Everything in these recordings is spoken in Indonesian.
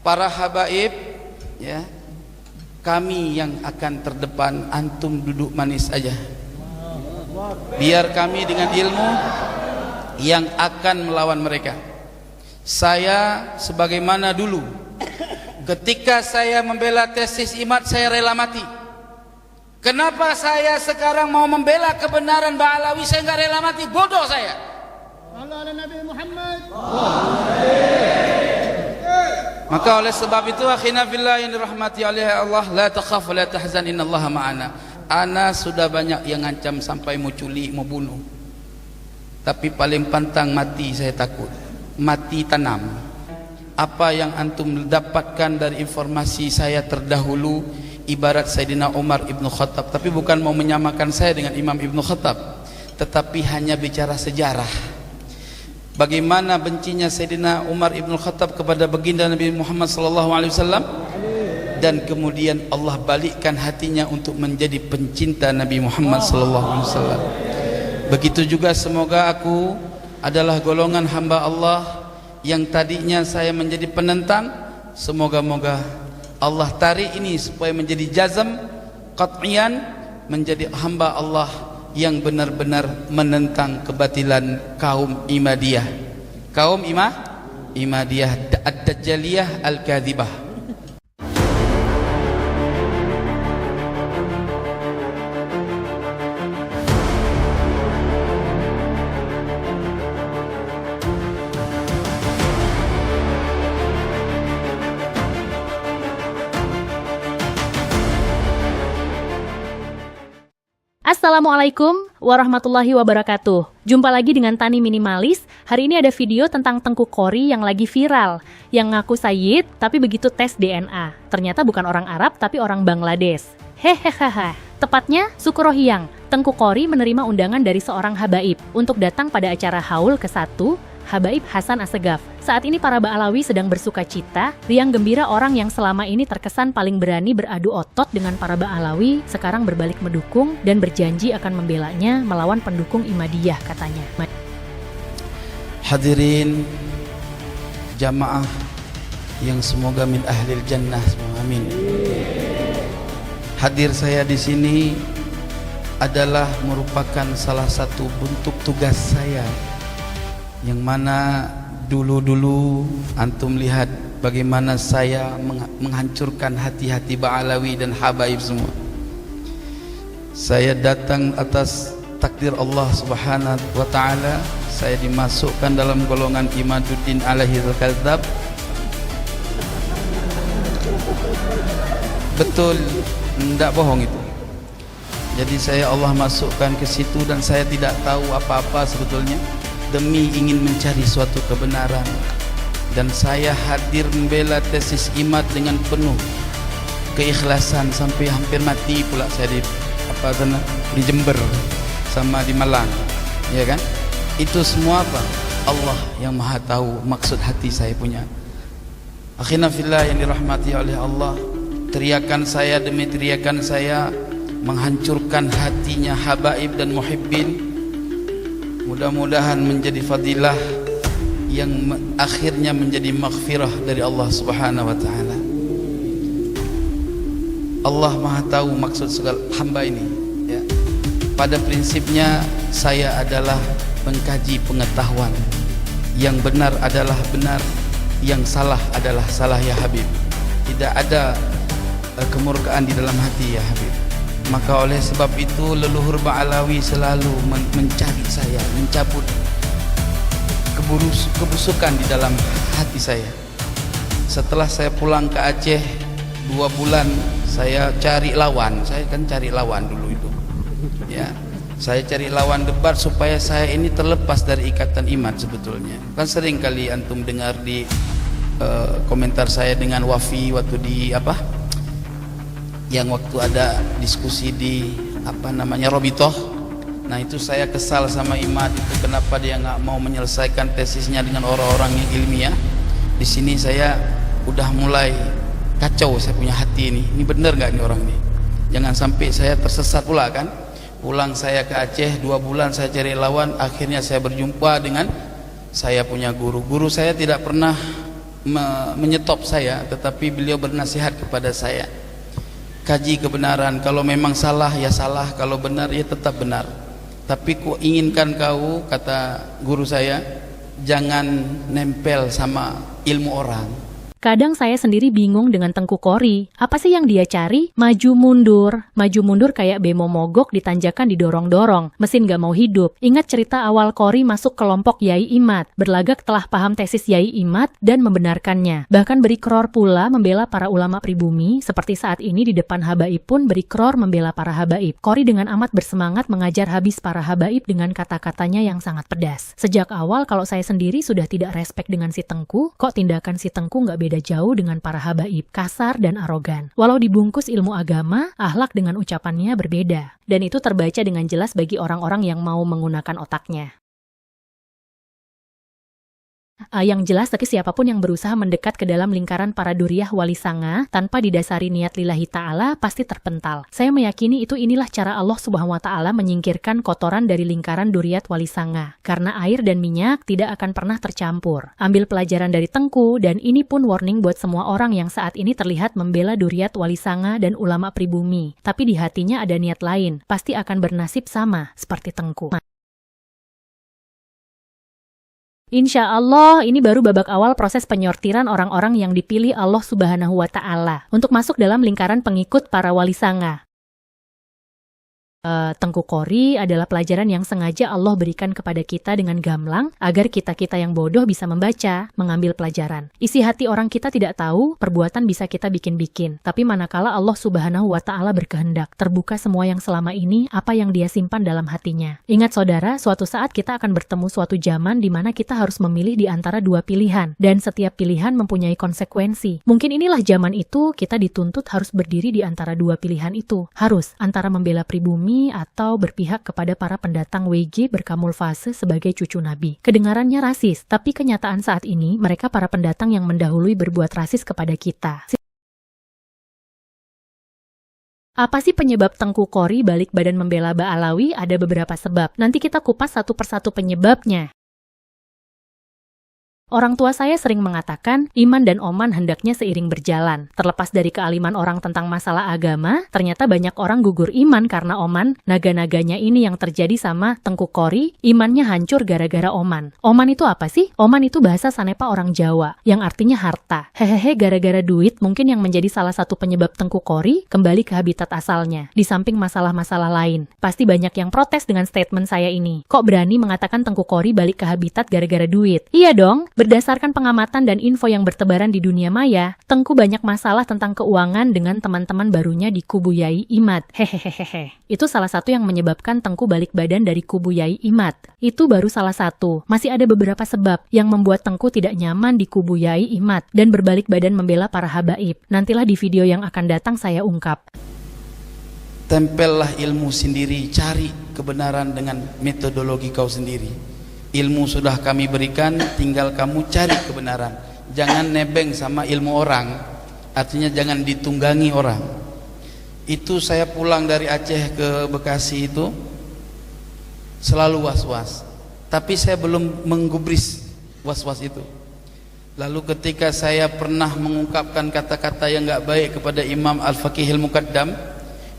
para habaib, ya, kami yang akan terdepan, antum duduk manis aja. Biar kami dengan ilmu yang akan melawan mereka. Saya sebagaimana dulu ketika saya membela tesis IMAD, saya rela mati. Kenapa saya sekarang mau membela kebenaran Ba'alawi, saya enggak rela mati? Bodoh saya. Allah ala Nabi Muhammad. Maka oleh sebab itu akhina fillah yang dirahmati oleh Allah, la takhaf wa la tahzan innallaha ma'ana. Ana sudah banyak yang ngancam sampai mau culik, mau bunuh. Tapi paling pantang mati saya takut. Mati tanam. Apa yang antum dapatkan dari informasi saya terdahulu ibarat Sayyidina Umar Ibn Khattab, tapi bukan mau menyamakan saya dengan Imam Ibn Khattab, tetapi hanya bicara sejarah. Bagaimana bencinya Sayyidina Umar Ibn Khattab kepada baginda Nabi Muhammad SAW, dan kemudian Allah balikkan hatinya untuk menjadi pencinta Nabi Muhammad SAW. Begitu juga semoga aku adalah golongan hamba Allah yang tadinya saya menjadi penentang, semoga-moga Allah tarik ini supaya menjadi jazm qat'iyan, menjadi hamba Allah yang benar-benar menentang kebatilan kaum Imadiyah, kaum Imadiyah ad-Dajjaliyah al-Kadhibah. Assalamualaikum warahmatullahi wabarakatuh. Jumpa lagi dengan Tani Minimalis. Hari ini ada video tentang Tengku Qori yang lagi viral, yang ngaku Sayyid tapi begitu tes DNA ternyata bukan orang Arab tapi orang Bangladesh. Hehehe. Tepatnya suku Rohiyang. Tengku Qori menerima undangan dari seorang habaib untuk datang pada acara haul ke-1 Habaib Hasan Assegaf. Saat ini para Ba'alawi sedang bersuka cita. Riang gembira orang yang selama ini terkesan paling berani beradu otot dengan para Ba'alawi sekarang berbalik mendukung dan berjanji akan membelanya melawan pendukung Imadiyah katanya. Hadirin jamaah yang semoga min ahlil jannah semua, amin. Hadir saya di sini adalah merupakan salah satu bentuk tugas saya, yang mana dulu-dulu antum lihat bagaimana saya menghancurkan hati-hati Ba'alawi dan habaib semua. Saya datang atas takdir Allah Subhanahu wa ta'ala. Saya dimasukkan dalam golongan Imaduddin alaihi al-Kadzab. Betul, tidak bohong itu. Jadi saya Allah masukkan ke situ dan saya tidak tahu apa-apa sebetulnya, demi ingin mencari suatu kebenaran. Dan saya hadir membela tesis IMAD dengan penuh keikhlasan sampai hampir mati pula saya di Jember sama di Malang, ya kan? Itu semua apa? Allah yang maha tahu maksud hati saya punya. Akhina fillah yang dirahmati oleh Allah, teriakan saya demi teriakan saya menghancurkan hatinya habaib dan muhibbin. Mudah-mudahan menjadi fadilah yang akhirnya menjadi maghfirah dari Allah Subhanahu wa ta'ala. Allah maha tahu maksud segala hamba ini, ya. Pada prinsipnya saya adalah mengkaji pengetahuan. Yang benar adalah benar, yang salah adalah salah ya Habib. Tidak ada kemurkaan di dalam hati ya Habib. Maka oleh sebab itu leluhur Ba'alawi selalu mencari saya, mencabut kebusukan di dalam hati saya. Setelah saya pulang ke Aceh 2 bulan, saya cari lawan. Saya kan cari lawan dulu itu, ya. Saya cari lawan debat supaya saya ini terlepas dari ikatan iman sebetulnya. Kan sering kali antum dengar di komentar saya dengan Wafi waktu di yang waktu ada diskusi di Robitoh. Nah itu saya kesal sama Imad itu, kenapa dia nggak mau menyelesaikan tesisnya dengan orang-orang yang ilmiah. Di sini saya udah mulai kacau, saya punya hati ini bener nggak ini orang ini, jangan sampai saya tersesat pula kan. Pulang saya ke Aceh 2 bulan saya cari lawan, akhirnya saya berjumpa dengan saya punya guru. Guru saya tidak pernah menyetop saya, tetapi beliau bernasihat kepada saya, kaji kebenaran, kalau memang salah ya salah, kalau benar ya tetap benar. Tapi ku inginkan kau, kata guru saya, jangan nempel sama ilmu orang. Kadang saya sendiri bingung dengan Tengku Kori. Apa sih yang dia cari? Maju mundur kayak bemo mogok di tanjakan didorong-dorong. Mesin gak mau hidup. Ingat cerita awal Kori masuk kelompok Yai Imad. Berlagak telah paham tesis Yai Imad dan membenarkannya. Bahkan berikrar pula membela para ulama pribumi. Seperti saat ini di depan habaib pun berikrar membela para habaib. Kori dengan amat bersemangat mengajar habis para habaib dengan kata-katanya yang sangat pedas. Sejak awal kalau saya sendiri sudah tidak respek dengan si Tengku, kok tindakan si Tengku gak beda jauh dengan para habaib, kasar dan arogan. Walau dibungkus ilmu agama, akhlak dengan ucapannya berbeda. Dan itu terbaca dengan jelas bagi orang-orang yang mau menggunakan otaknya. Yang jelas bagi siapapun yang berusaha mendekat ke dalam lingkaran para duriyah wali sanga tanpa didasari niat lillahi ta'ala pasti terpental. Saya meyakini inilah cara Allah subhanahu wa ta'ala menyingkirkan kotoran dari lingkaran duriyat wali sanga. Karena air dan minyak tidak akan pernah tercampur. Ambil pelajaran dari Tengku, dan ini pun warning buat semua orang yang saat ini terlihat membela duriyat wali sanga dan ulama pribumi. Tapi di hatinya ada niat lain, pasti akan bernasib sama seperti Tengku. Insya Allah, ini baru babak awal proses penyortiran orang-orang yang dipilih Allah Subhanahu wa Ta'ala untuk masuk dalam lingkaran pengikut para wali sanga. Tengku Kori adalah pelajaran yang sengaja Allah berikan kepada kita dengan gamblang agar kita-kita yang bodoh bisa membaca, mengambil pelajaran. Isi hati orang kita tidak tahu, perbuatan bisa kita bikin-bikin. Tapi manakala Allah Subhanahu wa Ta'ala berkehendak, terbuka semua yang selama ini apa yang Dia simpan dalam hatinya. Ingat saudara, suatu saat kita akan bertemu suatu zaman di mana kita harus memilih di antara dua pilihan, dan setiap pilihan mempunyai konsekuensi. Mungkin inilah zaman itu kita dituntut harus berdiri di antara dua pilihan itu. Harus antara membela pribumi atau berpihak kepada para pendatang WG berkamuflase sebagai cucu Nabi. Kedengarannya rasis, tapi kenyataan saat ini mereka para pendatang yang mendahului berbuat rasis kepada kita. Apa sih penyebab Tengku Kori balik badan membela Ba'alawi? Ada beberapa sebab. Nanti kita kupas satu persatu penyebabnya. Orang tua saya sering mengatakan, iman dan oman hendaknya seiring berjalan. Terlepas dari kealiman orang tentang masalah agama, ternyata banyak orang gugur iman karena oman. Naga-naganya ini yang terjadi sama Tengku Kori, imannya hancur gara-gara oman. Oman itu apa sih? Oman itu bahasa Sanepa orang Jawa, yang artinya harta. Hehehe, gara-gara duit mungkin yang menjadi salah satu penyebab Tengku Kori kembali ke habitat asalnya, di samping masalah-masalah lain. Pasti banyak yang protes dengan statement saya ini. Kok berani mengatakan Tengku Kori balik ke habitat gara-gara duit? Iya dong. Berdasarkan pengamatan dan info yang bertebaran di dunia maya, Tengku banyak masalah tentang keuangan dengan teman-teman barunya di kubu Yai Imad. Hehehehe. Itu salah satu yang menyebabkan Tengku balik badan dari kubu Yai Imad. Itu baru salah satu. Masih ada beberapa sebab yang membuat Tengku tidak nyaman di kubu Yai Imad dan berbalik badan membela para habaib. Nantilah di video yang akan datang saya ungkap. Tempellah ilmu sendiri, cari kebenaran dengan metodologi kau sendiri. Ilmu sudah kami berikan, tinggal kamu cari kebenaran. Jangan nebeng sama ilmu orang. Artinya jangan ditunggangi orang. Itu saya pulang dari Aceh ke Bekasi itu selalu was-was. Tapi saya belum menggubris was-was itu. Lalu ketika saya pernah mengungkapkan kata-kata yang gak baik kepada Imam Al-Faqihil Muqaddam,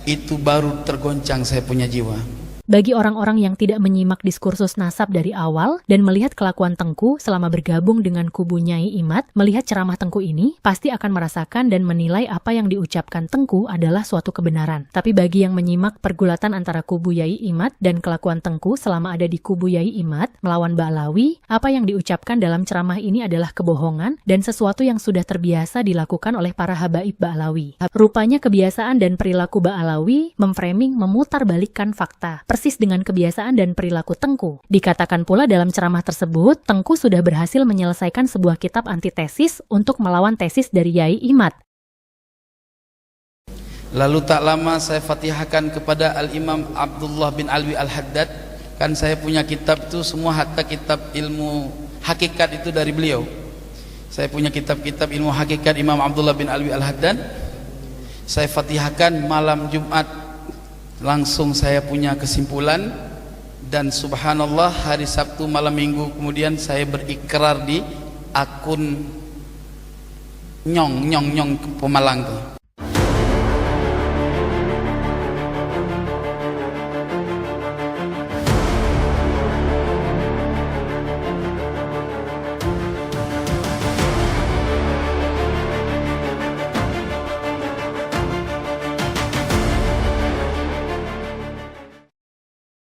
itu baru tergoncang saya punya jiwa. Bagi orang-orang yang tidak menyimak diskursus nasab dari awal dan melihat kelakuan Tengku selama bergabung dengan kubu Nyai Imad, melihat ceramah Tengku ini, pasti akan merasakan dan menilai apa yang diucapkan Tengku adalah suatu kebenaran. Tapi bagi yang menyimak pergulatan antara kubu Yai Imad dan kelakuan Tengku selama ada di kubu Yai Imad melawan Ba'alawi, apa yang diucapkan dalam ceramah ini adalah kebohongan dan sesuatu yang sudah terbiasa dilakukan oleh para habaib Ba'alawi. Rupanya kebiasaan dan perilaku Ba'alawi memframing memutarbalikkan fakta. Persis dengan kebiasaan dan perilaku Tengku. Dikatakan pula dalam ceramah tersebut, Tengku sudah berhasil menyelesaikan sebuah kitab antitesis untuk melawan tesis dari Yai Imad. Lalu tak lama saya fatihahkan kepada Al-Imam Abdullah bin Alwi Al-Haddad. Kan saya punya kitab itu semua, hatta kitab ilmu hakikat itu dari beliau. Saya punya kitab-kitab ilmu hakikat Imam Abdullah bin Alwi Al-Haddad. Saya fatihahkan malam Jumat. Langsung saya punya kesimpulan, dan subhanallah hari Sabtu malam Minggu kemudian saya berikrar di akun Nyong Pemalang tuh.